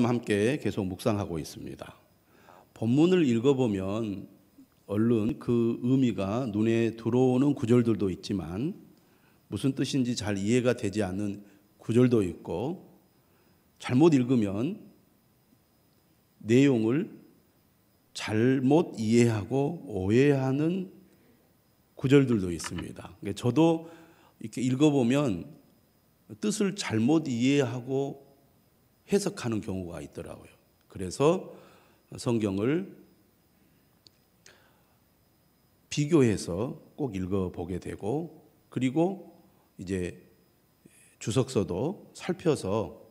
함께 계속 묵상하고 있습니다. 본문을 읽어보면 얼른 그 의미가 눈에 들어오는 구절들도 있지만 무슨 뜻인지 잘 이해가 되지 않는 구절도 있고, 잘못 읽으면 내용을 잘못 이해하고 오해하는 구절들도 있습니다. 저도 이렇게 읽어보면 뜻을 잘못 이해하고 해석하는 경우가 있더라고요. 그래서 성경을 비교해서 꼭 읽어보게 되고, 그리고 이제 주석서도 살펴서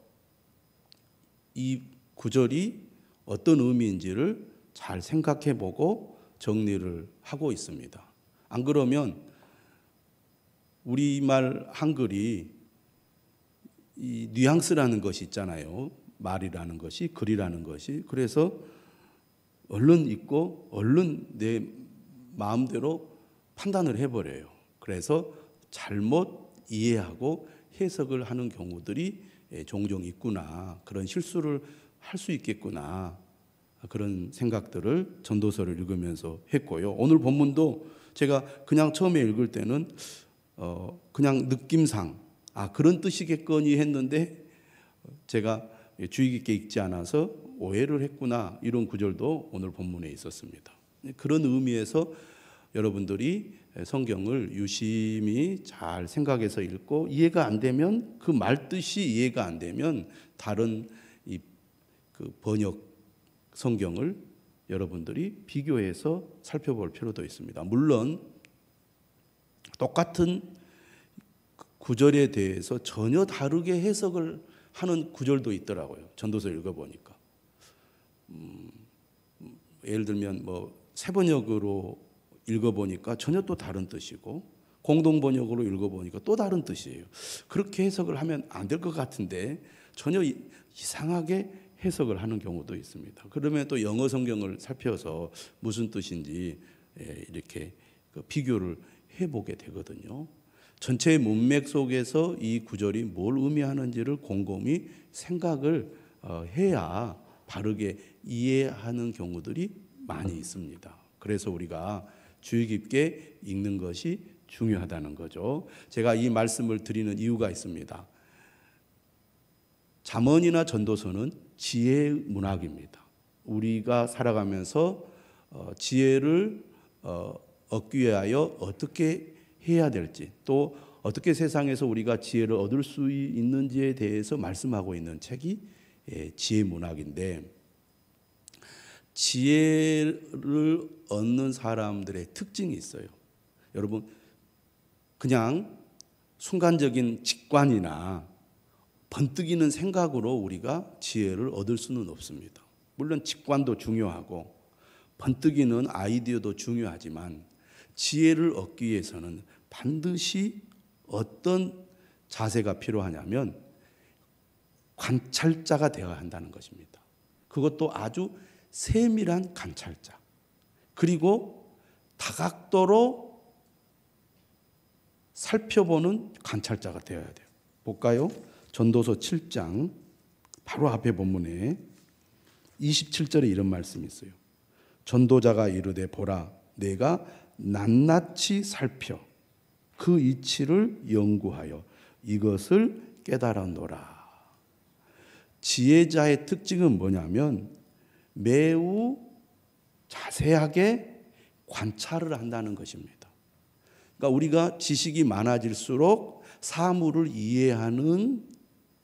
이 구절이 어떤 의미인지를 잘 생각해보고 정리를 하고 있습니다. 안 그러면 우리말 한글이 이 뉘앙스라는 것이 있잖아요. 말이라는 것이, 글이라는 것이. 그래서 얼른 읽고 얼른 내 마음대로 판단을 해버려요. 그래서 잘못 이해하고 해석을 하는 경우들이 종종 있구나, 그런 실수를 할 수 있겠구나, 그런 생각들을 전도서를 읽으면서 했고요. 오늘 본문도 제가 그냥 처음에 읽을 때는 그냥 느낌상 그런 뜻이겠거니 했는데, 제가 주의 깊게 읽지 않아서 오해를 했구나, 이런 구절도 오늘 본문에 있었습니다. 그런 의미에서 여러분들이 성경을 유심히 잘 생각해서 읽고, 이해가 안 되면, 그 말뜻이 이해가 안 되면 다른 그 번역 성경을 여러분들이 비교해서 살펴볼 필요도 있습니다. 물론 똑같은 구절에 대해서 전혀 다르게 해석을 하는 구절도 있더라고요. 전도서 읽어보니까 예를 들면 새 번역으로 읽어보니까 전혀 또 다른 뜻이고, 공동 번역으로 읽어보니까 또 다른 뜻이에요. 그렇게 해석을 하면 안 될 것 같은데 전혀 이상하게 해석을 하는 경우도 있습니다. 그러면 또 영어 성경을 살펴서 무슨 뜻인지 이렇게 비교를 해보게 되거든요. 전체의 문맥 속에서 이 구절이 뭘 의미하는지를 곰곰이 생각을 해야 바르게 이해하는 경우들이 많이 있습니다. 그래서 우리가 주의 깊게 읽는 것이 중요하다는 거죠. 제가 이 말씀을 드리는 이유가 있습니다. 잠언이나 전도서는 지혜의 문학입니다. 우리가 살아가면서 지혜를 얻기 위하여 어떻게 해야 될지, 또 어떻게 세상에서 우리가 지혜를 얻을 수 있는지에 대해서 말씀하고 있는 책이 지혜 문학인데, 지혜를 얻는 사람들의 특징이 있어요. 여러분, 그냥 순간적인 직관이나 번뜩이는 생각으로 우리가 지혜를 얻을 수는 없습니다. 물론 직관도 중요하고 번뜩이는 아이디어도 중요하지만, 지혜를 얻기 위해서는 반드시 어떤 자세가 필요하냐면 관찰자가 되어야 한다는 것입니다. 그것도 아주 세밀한 관찰자, 그리고 다각도로 살펴보는 관찰자가 되어야 돼요. 볼까요? 전도서 7장 바로 앞에 본문에 27절에 이런 말씀이 있어요. 전도자가 이르되 보라, 내가 낱낱이 살펴 그 이치를 연구하여 이것을 깨달았노라. 지혜자의 특징은 뭐냐면 매우 자세하게 관찰을 한다는 것입니다. 그러니까 우리가 지식이 많아질수록 사물을 이해하는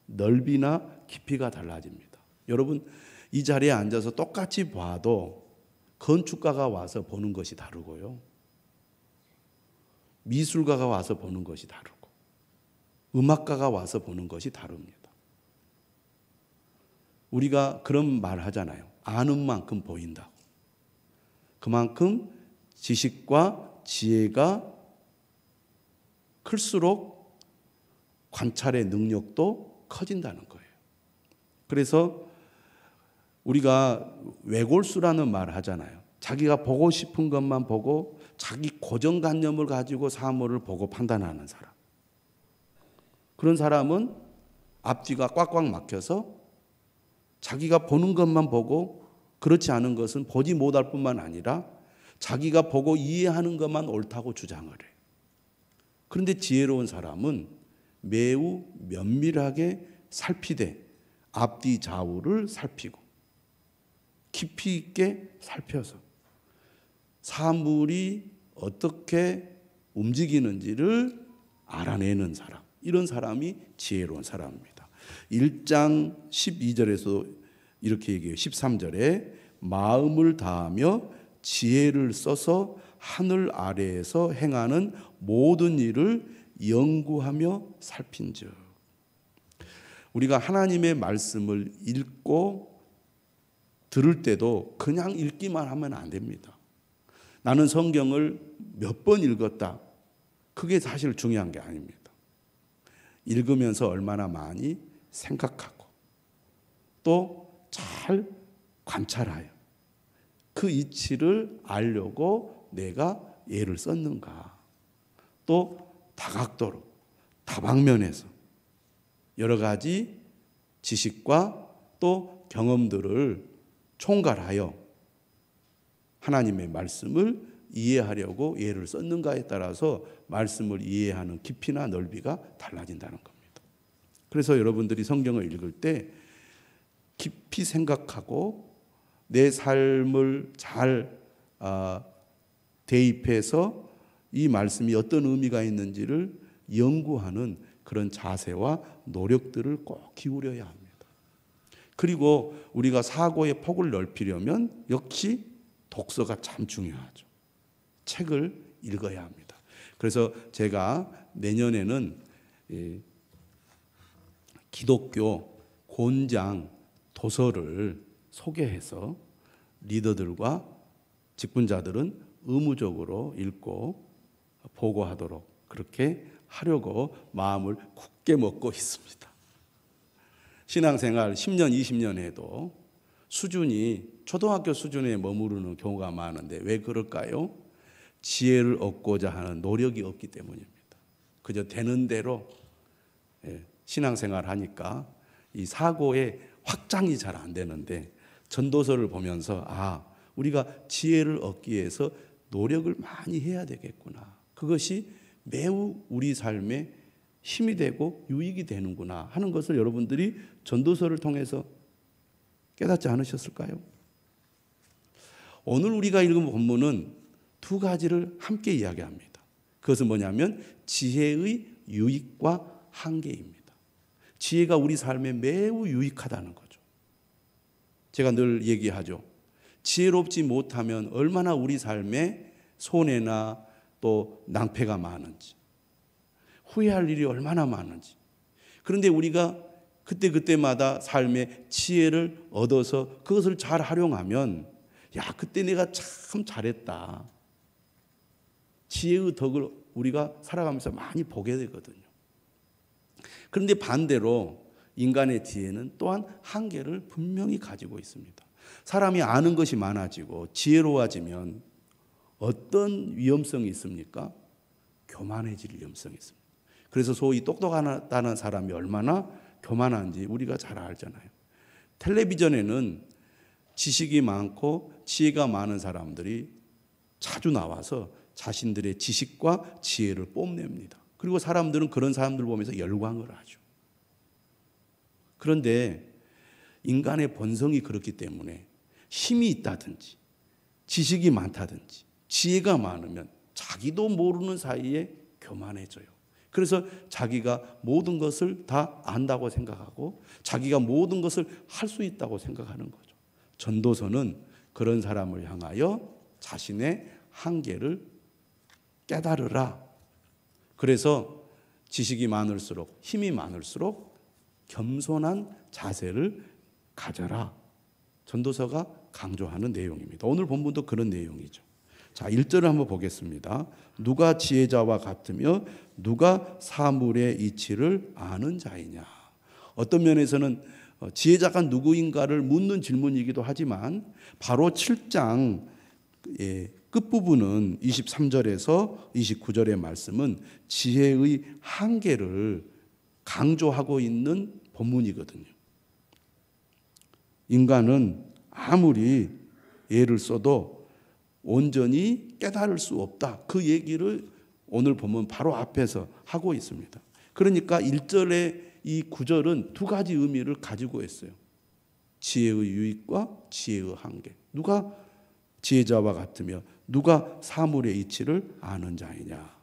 넓이나 깊이가 달라집니다. 여러분, 이 자리에 앉아서 똑같이 봐도 건축가가 와서 보는 것이 다르고요, 미술가가 와서 보는 것이 다르고, 음악가가 와서 보는 것이 다릅니다. 우리가 그런 말 하잖아요. 아는 만큼 보인다고. 그만큼 지식과 지혜가 클수록 관찰의 능력도 커진다는 거예요. 그래서 우리가 외골수라는 말을 하잖아요. 자기가 보고 싶은 것만 보고 자기 고정관념을 가지고 사물을 보고 판단하는 사람. 그런 사람은 앞뒤가 꽉꽉 막혀서 자기가 보는 것만 보고 그렇지 않은 것은 보지 못할 뿐만 아니라 자기가 보고 이해하는 것만 옳다고 주장을 해요. 그런데 지혜로운 사람은 매우 면밀하게 살피되 앞뒤 좌우를 살피고 깊이 있게 살펴서 사물이 어떻게 움직이는지를 알아내는 사람, 이런 사람이 지혜로운 사람입니다. 1장 12절에서 이렇게 얘기해요. 13절에 마음을 다하며 지혜를 써서 하늘 아래에서 행하는 모든 일을 연구하며 살핀즉. 우리가 하나님의 말씀을 읽고 들을 때도 그냥 읽기만 하면 안 됩니다. 나는 성경을 몇 번 읽었다, 그게 사실 중요한 게 아닙니다. 읽으면서 얼마나 많이 생각하고 또 잘 관찰하여 그 이치를 알려고 내가 예를 썼는가, 또 다각도로 다방면에서 여러 가지 지식과 또 경험들을 총괄하여 하나님의 말씀을 이해하려고 예를 썼는가에 따라서 말씀을 이해하는 깊이나 넓이가 달라진다는 겁니다. 그래서 여러분들이 성경을 읽을 때 깊이 생각하고 내 삶을 잘 대입해서 이 말씀이 어떤 의미가 있는지를 연구하는 그런 자세와 노력들을 꼭 기울여야 합니다. 그리고 우리가 사고의 폭을 넓히려면 역시 독서가 참 중요하죠. 책을 읽어야 합니다. 그래서 제가 내년에는 기독교 곤장 도서를 소개해서 리더들과 직분자들은 의무적으로 읽고 보고하도록 그렇게 하려고 마음을 굳게 먹고 있습니다. 신앙생활 10년, 20년 해도 수준이 초등학교 수준에 머무르는 경우가 많은데 왜 그럴까요? 지혜를 얻고자 하는 노력이 없기 때문입니다. 그저 되는 대로 신앙생활 하니까 이 사고의 확장이 잘 안 되는데, 전도서를 보면서 우리가 지혜를 얻기 위해서 노력을 많이 해야 되겠구나, 그것이 매우 우리 삶에 힘이 되고 유익이 되는구나 하는 것을 여러분들이 전도서를 통해서 깨닫지 않으셨을까요? 오늘 우리가 읽은 본문은 두 가지를 함께 이야기합니다. 그것은 뭐냐면 지혜의 유익과 한계입니다. 지혜가 우리 삶에 매우 유익하다는 거죠. 제가 늘 얘기하죠. 지혜롭지 못하면 얼마나 우리 삶에 손해나 또 낭패가 많은지, 후회할 일이 얼마나 많은지. 그런데 우리가 그때마다 삶의 지혜를 얻어서 그것을 잘 활용하면 그때 내가 참 잘했다, 지혜의 덕을 우리가 살아가면서 많이 보게 되거든요. 그런데 반대로 인간의 지혜는 또한 한계를 분명히 가지고 있습니다. 사람이 아는 것이 많아지고 지혜로워지면 어떤 위험성이 있습니까? 교만해질 위험성이 있습니다. 그래서 소위 똑똑하다는 사람이 얼마나 교만한지 우리가 잘 알잖아요. 텔레비전에는 지식이 많고 지혜가 많은 사람들이 자주 나와서 자신들의 지식과 지혜를 뽐냅니다. 그리고 사람들은 그런 사람들 보면서 열광을 하죠. 그런데 인간의 본성이 그렇기 때문에 힘이 있다든지 지식이 많다든지 지혜가 많으면 자기도 모르는 사이에 교만해져요. 그래서 자기가 모든 것을 다 안다고 생각하고 자기가 모든 것을 할 수 있다고 생각하는 거죠. 전도서는 그런 사람을 향하여 자신의 한계를 깨달으라. 그래서 지식이 많을수록, 힘이 많을수록 겸손한 자세를 가져라. 전도서가 강조하는 내용입니다. 오늘 본문도 그런 내용이죠. 자, 1절을 한번 보겠습니다. 누가 지혜자와 같으며 누가 사물의 이치를 아는 자이냐. 어떤 면에서는 지혜자가 누구인가를 묻는 질문이기도 하지만 바로 7장 끝부분은 23절에서 29절의 말씀은 지혜의 한계를 강조하고 있는 본문이거든요. 인간은 아무리 예를 써도 온전히 깨달을 수 없다. 그 얘기를 오늘 보면 바로 앞에서 하고 있습니다. 그러니까 1절의 이 구절은 두 가지 의미를 가지고 있어요. 지혜의 유익과 지혜의 한계. 누가 지혜자와 같으며 누가 사물의 이치를 아는 자이냐.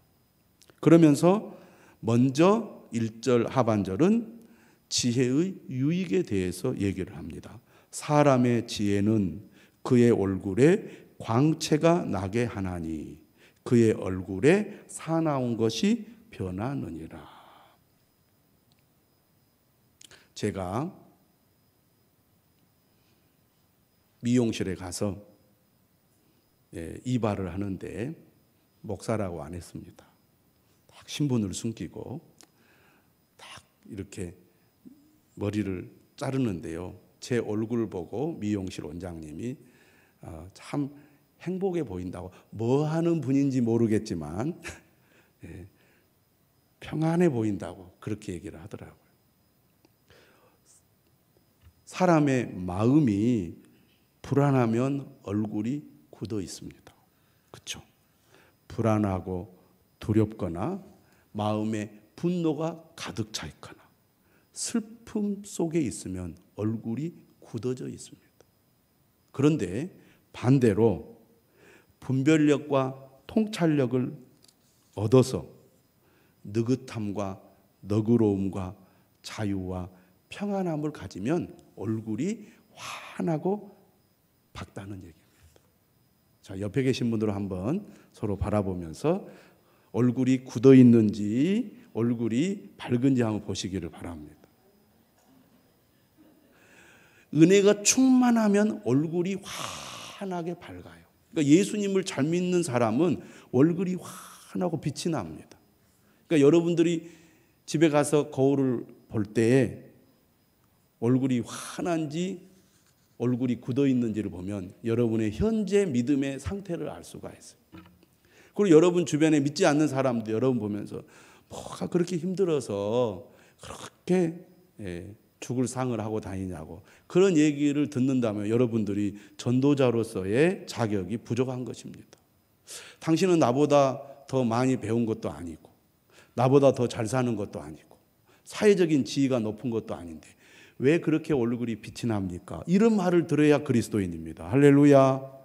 그러면서 먼저 1절 하반절은 지혜의 유익에 대해서 얘기를 합니다. 사람의 지혜는 그의 얼굴에 광채가 나게 하나니 그의 얼굴에 사나운 것이 변하느니라. 제가 미용실에 가서 이발을 하는데 목사라고 안 했습니다. 딱 신분을 숨기고 딱 이렇게 머리를 자르는데요. 제 얼굴을 보고 미용실 원장님이 참 행복해 보인다고, 뭐 하는 분인지 모르겠지만 평안해 보인다고 그렇게 얘기를 하더라고요. 사람의 마음이 불안하면 얼굴이 굳어 있습니다. 그렇죠? 불안하고 두렵거나 마음에 분노가 가득 차 있거나 슬픔 속에 있으면 얼굴이 굳어져 있습니다. 그런데 반대로 분별력과 통찰력을 얻어서 느긋함과 너그러움과 자유와 평안함을 가지면 얼굴이 환하고 밝다는 얘기입니다. 자, 옆에 계신 분들을 한번 서로 바라보면서 얼굴이 굳어 있는지 얼굴이 밝은지 한번 보시기를 바랍니다. 은혜가 충만하면 얼굴이 환하게 밝아요. 그러니까 예수님을 잘 믿는 사람은 얼굴이 환하고 빛이 납니다. 그러니까 여러분들이 집에 가서 거울을 볼 때에 얼굴이 환한지 얼굴이 굳어 있는지를 보면 여러분의 현재 믿음의 상태를 알 수가 있어요. 그리고 여러분 주변에 믿지 않는 사람도 여러분 보면서 뭐가 그렇게 힘들어서 그렇게 죽을 상을 하고 다니냐고 그런 얘기를 듣는다면 여러분들이 전도자로서의 자격이 부족한 것입니다. 당신은 나보다 더 많이 배운 것도 아니고 나보다 더 잘 사는 것도 아니고 사회적인 지위가 높은 것도 아닌데 왜 그렇게 얼굴이 빛이 납니까? 이런 말을 들어야 그리스도인입니다. 할렐루야.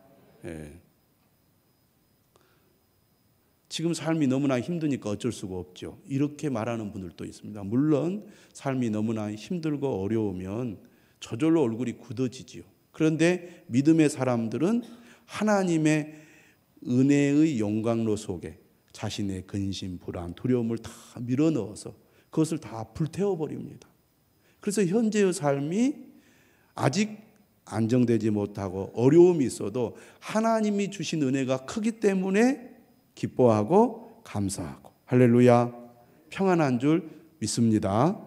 지금 삶이 너무나 힘드니까 어쩔 수가 없죠. 이렇게 말하는 분들도 있습니다. 물론 삶이 너무나 힘들고 어려우면 저절로 얼굴이 굳어지지요. 그런데 믿음의 사람들은 하나님의 은혜의 영광로 속에 자신의 근심, 불안, 두려움을 다 밀어넣어서 그것을 다 불태워버립니다. 그래서 현재의 삶이 아직 안정되지 못하고 어려움이 있어도 하나님이 주신 은혜가 크기 때문에 기뻐하고 감사하고 할렐루야 평안한 줄 믿습니다.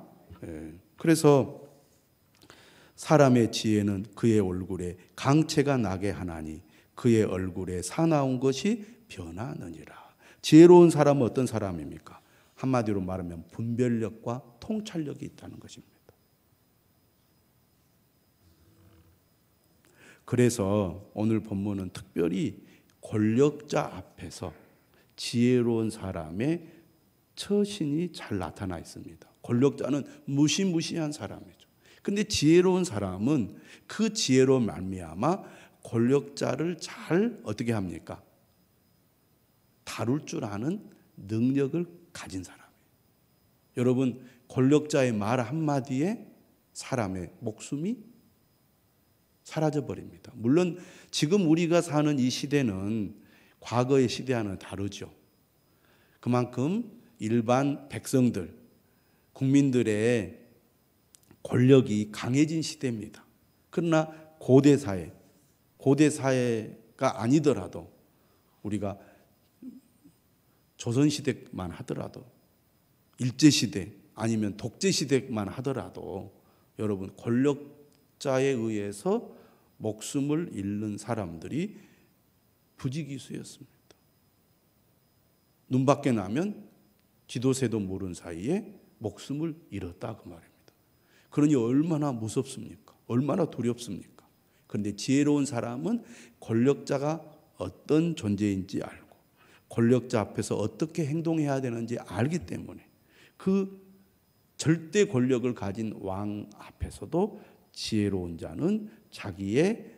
그래서 사람의 지혜는 그의 얼굴에 강채가 나게 하나니 그의 얼굴에 사나운 것이 변하느니라. 지혜로운 사람은 어떤 사람입니까? 한마디로 말하면 분별력과 통찰력이 있다는 것입니다. 그래서 오늘 본문은 특별히 권력자 앞에서 지혜로운 사람의 처신이 잘 나타나 있습니다. 권력자는 무시무시한 사람이죠. 그런데 지혜로운 사람은 그 지혜로 말미암아 권력자를 잘 어떻게 합니까? 다룰 줄 아는 능력을 가진 사람이에요. 여러분 권력자의 말 한마디에 사람의 목숨이 사라져버립니다. 물론 지금 우리가 사는 이 시대는 과거의 시대와는 다르죠. 그만큼 일반 백성들, 국민들의 권력이 강해진 시대입니다. 그러나 고대 사회가 아니더라도 우리가 조선시대만 하더라도 일제시대 아니면 독재시대만 하더라도 여러분 권력자에 의해서 목숨을 잃는 사람들이 부지기수였습니다. 눈 밖에 나면 지도새도 모르는 사이에 목숨을 잃었다 그 말입니다. 그러니 얼마나 무섭습니까? 얼마나 두렵습니까? 그런데 지혜로운 사람은 권력자가 어떤 존재인지 알고 권력자 앞에서 어떻게 행동해야 되는지 알기 때문에 그 절대 권력을 가진 왕 앞에서도 지혜로운 자는 자기의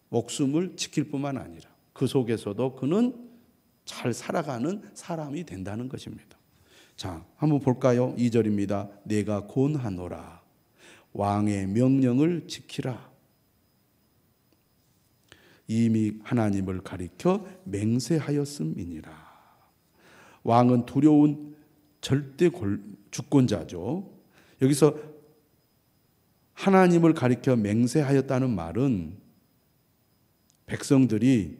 목숨을 지킬 뿐만 아니라 그 속에서도 그는 잘 살아가는 사람이 된다는 것입니다. 자, 한번 볼까요? 2절입니다. 내가 권하노라. 왕의 명령을 지키라. 이미 하나님을 가리켜 맹세하였음이니라. 왕은 두려운 절대 주권자죠. 여기서 하나님을 가리켜 맹세하였다는 말은 백성들이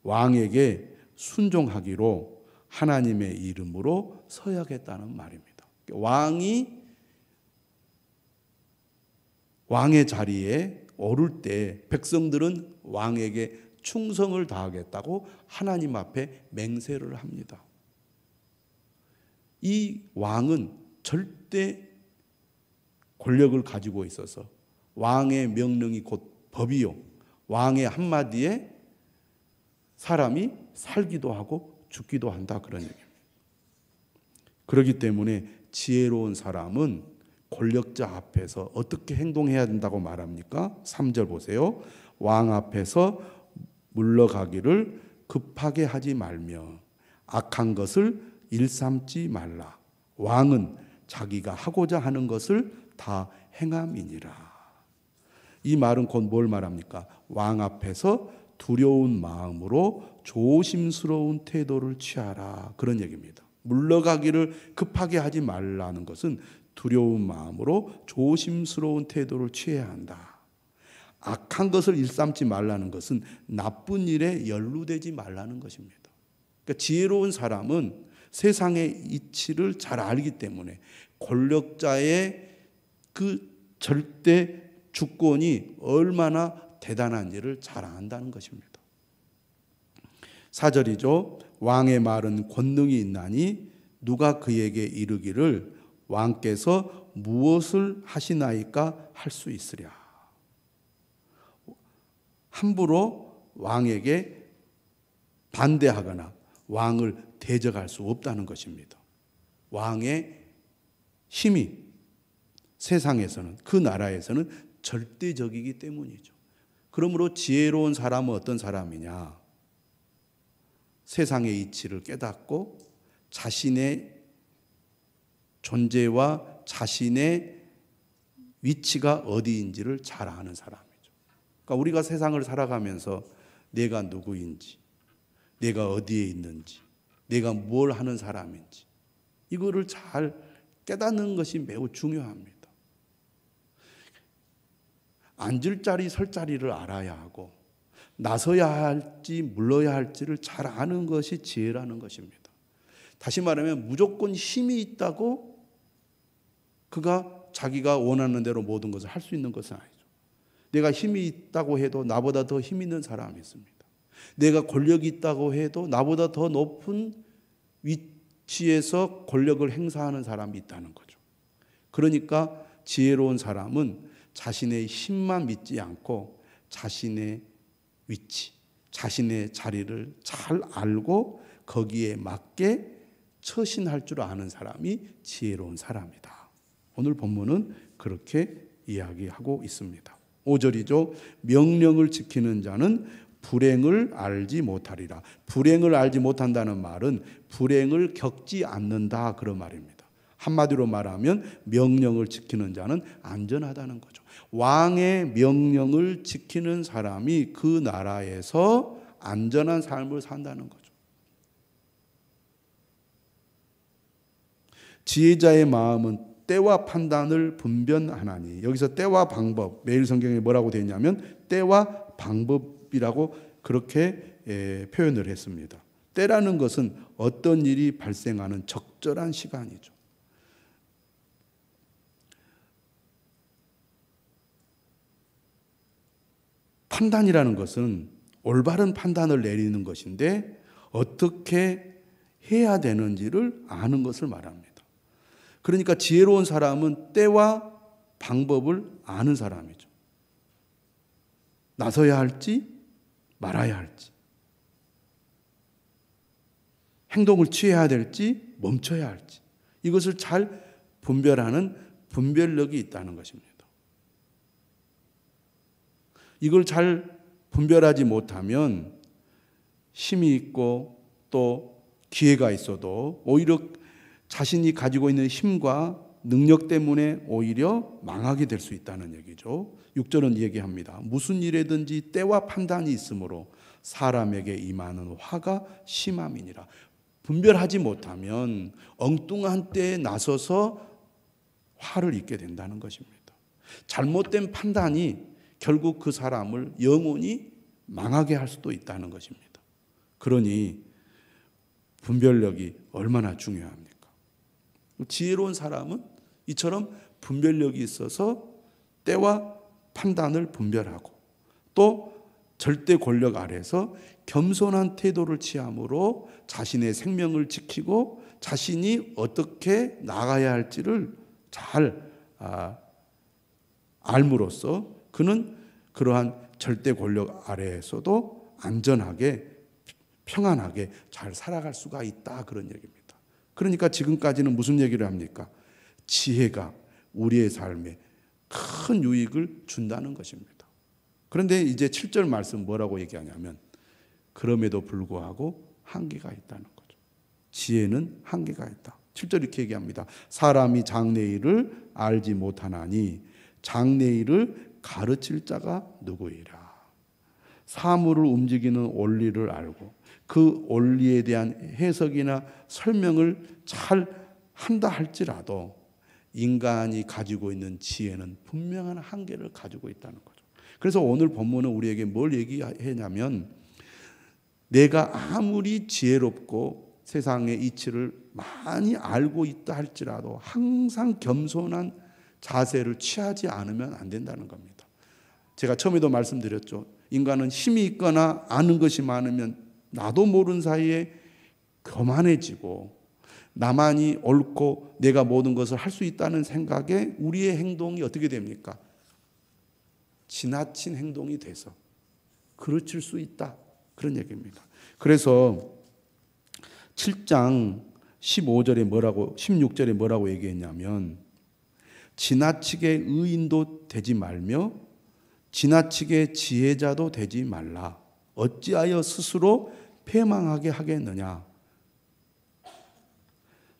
왕에게 순종하기로 하나님의 이름으로 서야겠다는 말입니다. 왕의 자리에 오를 때 백성들은 왕에게 충성을 다하겠다고 하나님 앞에 맹세를 합니다. 이 왕은 절대 권력을 가지고 있어서 왕의 명령이 곧 법이요. 왕의 한마디에 사람이 살기도 하고 죽기도 한다 그런 얘기입니다. 그렇기 때문에 지혜로운 사람은 권력자 앞에서 어떻게 행동해야 된다고 말합니까? 3절 보세요. 왕 앞에서 물러가기를 급하게 하지 말며 악한 것을 일삼지 말라. 왕은 자기가 하고자 하는 것을 다 행함이니라. 이 말은 곧 뭘 말합니까? 왕 앞에서 두려운 마음으로 조심스러운 태도를 취하라. 그런 얘기입니다. 물러가기를 급하게 하지 말라는 것은 두려운 마음으로 조심스러운 태도를 취해야 한다. 악한 것을 일삼지 말라는 것은 나쁜 일에 연루되지 말라는 것입니다. 그러니까 지혜로운 사람은 세상의 이치를 잘 알기 때문에 권력자의 그 절대 주권이 얼마나 대단한지를 잘 안다는 것입니다. 4절이죠. 왕의 말은 권능이 있나니 누가 그에게 이르기를 왕께서 무엇을 하시나이까 할 수 있으랴. 함부로 왕에게 반대하거나 왕을 대적할 수 없다는 것입니다. 왕의 힘이 세상에서는 그 나라에서는 절대적이기 때문이죠. 그러므로 지혜로운 사람은 어떤 사람이냐? 세상의 이치를 깨닫고 자신의 존재와 자신의 위치가 어디인지를 잘 아는 사람이죠. 그러니까 우리가 세상을 살아가면서 내가 누구인지, 내가 어디에 있는지, 내가 뭘 하는 사람인지 이거를 잘 깨닫는 것이 매우 중요합니다. 앉을 자리, 설 자리를 알아야 하고 나서야 할지 물러야 할지를 잘 아는 것이 지혜라는 것입니다. 다시 말하면 무조건 힘이 있다고 그가 자기가 원하는 대로 모든 것을 할 수 있는 것은 아니죠. 내가 힘이 있다고 해도 나보다 더 힘 있는 사람이 있습니다. 내가 권력이 있다고 해도 나보다 더 높은 위치에서 권력을 행사하는 사람이 있다는 거죠. 그러니까 지혜로운 사람은 자신의 힘만 믿지 않고 자신의 위치, 자신의 자리를 잘 알고 거기에 맞게 처신할 줄 아는 사람이 지혜로운 사람이다. 오늘 본문은 그렇게 이야기하고 있습니다. 5절이죠. 명령을 지키는 자는 불행을 알지 못하리라. 불행을 알지 못한다는 말은 불행을 겪지 않는다 그런 말입니다. 한마디로 말하면 명령을 지키는 자는 안전하다는 거죠. 왕의 명령을 지키는 사람이 그 나라에서 안전한 삶을 산다는 거죠. 지혜자의 마음은 때와 판단을 분별하나니. 여기서 때와 방법, 매일 성경에 뭐라고 되어 있냐면 때와 방법이라고 그렇게 표현을 했습니다. 때라는 것은 어떤 일이 발생하는 적절한 시간이죠. 판단이라는 것은 올바른 판단을 내리는 것인데 어떻게 해야 되는지를 아는 것을 말합니다. 그러니까 지혜로운 사람은 때와 방법을 아는 사람이죠. 나서야 할지 말아야 할지, 행동을 취해야 될지 멈춰야 할지, 이것을 잘 분별하는 분별력이 있다는 것입니다. 이걸 잘 분별하지 못하면 힘이 있고 또 기회가 있어도 오히려 자신이 가지고 있는 힘과 능력 때문에 오히려 망하게 될 수 있다는 얘기죠. 6절은 얘기합니다. 무슨 일에든지 때와 판단이 있으므로 사람에게 임하는 화가 심함이니라. 분별하지 못하면 엉뚱한 때에 나서서 화를 입게 된다는 것입니다. 잘못된 판단이 결국 그 사람을 영원히 망하게 할 수도 있다는 것입니다. 그러니 분별력이 얼마나 중요합니까? 지혜로운 사람은 이처럼 분별력이 있어서 때와 판단을 분별하고 또 절대 권력 아래서 겸손한 태도를 취함으로 자신의 생명을 지키고 자신이 어떻게 나가야 할지를 잘 알므로써 그는 그러한 절대 권력 아래에서도 안전하게 평안하게 잘 살아갈 수가 있다, 그런 얘기입니다. 그러니까 지금까지는 무슨 얘기를 합니까? 지혜가 우리의 삶에 큰 유익을 준다는 것입니다. 그런데 이제 7절 말씀 뭐라고 얘기하냐면 그럼에도 불구하고 한계가 있다는 거죠. 지혜는 한계가 있다. 7절 이렇게 얘기합니다. 사람이 장래일을 알지 못하나니 장래일을 가르칠 자가 누구이라. 사물을 움직이는 원리를 알고 그 원리에 대한 해석이나 설명을 잘 한다 할지라도 인간이 가지고 있는 지혜는 분명한 한계를 가지고 있다는 거죠. 그래서 오늘 본문은 우리에게 뭘 얘기하냐면 내가 아무리 지혜롭고 세상의 이치를 많이 알고 있다 할지라도 항상 겸손한 자세를 취하지 않으면 안 된다는 겁니다. 제가 처음에도 말씀드렸죠. 인간은 힘이 있거나 아는 것이 많으면 나도 모르는 사이에 교만해지고 나만이 옳고 내가 모든 것을 할 수 있다는 생각에 우리의 행동이 어떻게 됩니까? 지나친 행동이 돼서 그르칠 수 있다, 그런 얘기입니다. 그래서 7장 15절에 뭐라고 16절에 뭐라고 얘기했냐면 지나치게 의인도 되지 말며 지나치게 지혜자도 되지 말라. 어찌하여 스스로 패망하게 하겠느냐.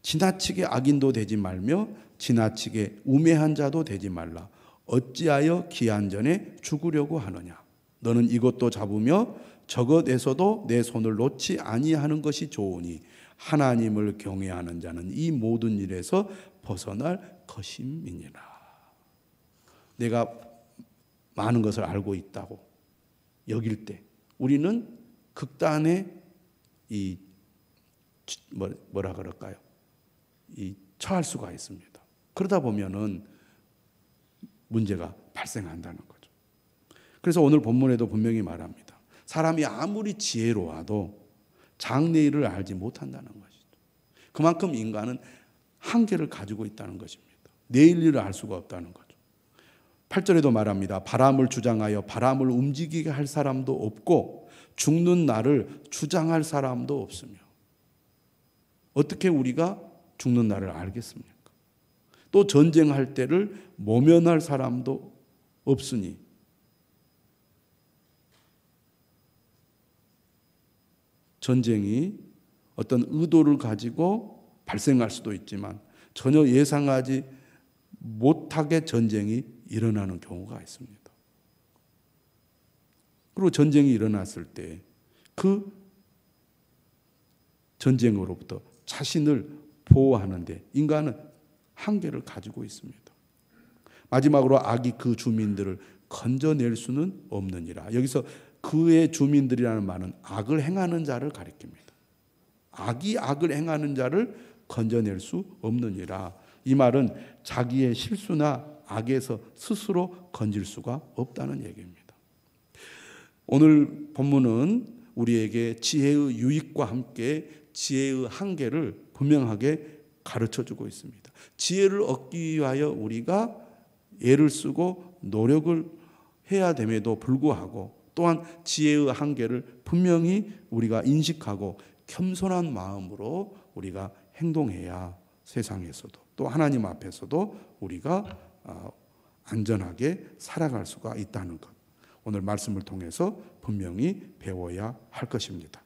지나치게 악인도 되지 말며 지나치게 우매한 자도 되지 말라. 어찌하여 기한 전에 죽으려고 하느냐. 너는 이것도 잡으며 저것에서도 내 손을 놓지 아니하는 것이 좋으니 하나님을 경외하는 자는 이 모든 일에서 벗어날 것임이니라. 내가 많은 것을 알고 있다고 여길 때 우리는 극단의 이 뭐라 그럴까요? 이 처할 수가 있습니다. 그러다 보면은 문제가 발생한다는 거죠. 그래서 오늘 본문에도 분명히 말합니다. 사람이 아무리 지혜로워도 장래일을 알지 못한다는 것이죠. 그만큼 인간은 한계를 가지고 있다는 것입니다. 내일 일을 알 수가 없다는 거죠. 8절에도 말합니다. 바람을 주장하여 바람을 움직이게 할 사람도 없고 죽는 날을 주장할 사람도 없으며 어떻게 우리가 죽는 날을 알겠습니까? 또 전쟁할 때를 모면할 사람도 없으니 전쟁이 어떤 의도를 가지고 발생할 수도 있지만 전혀 예상하지 못하게 전쟁이 일어나는 경우가 있습니다. 그리고 전쟁이 일어났을 때 그 전쟁으로부터 자신을 보호하는데 인간은 한계를 가지고 있습니다. 마지막으로 악이 그 주민들을 건져낼 수는 없느니라. 여기서 그의 주민들이라는 말은 악을 행하는 자를 가리킵니다. 악이 악을 행하는 자를 건져낼 수 없느니라. 이 말은 자기의 실수나 악에서 스스로 건질 수가 없다는 얘기입니다. 오늘 본문은 우리에게 지혜의 유익과 함께 지혜의 한계를 분명하게 가르쳐주고 있습니다. 지혜를 얻기 위하여 우리가 애를 쓰고 노력을 해야 됨에도 불구하고 또한 지혜의 한계를 분명히 우리가 인식하고 겸손한 마음으로 우리가 행동해야 세상에서도 또 하나님 앞에서도 우리가 안전하게 살아갈 수가 있다는 것, 오늘 말씀을 통해서 분명히 배워야 할 것입니다.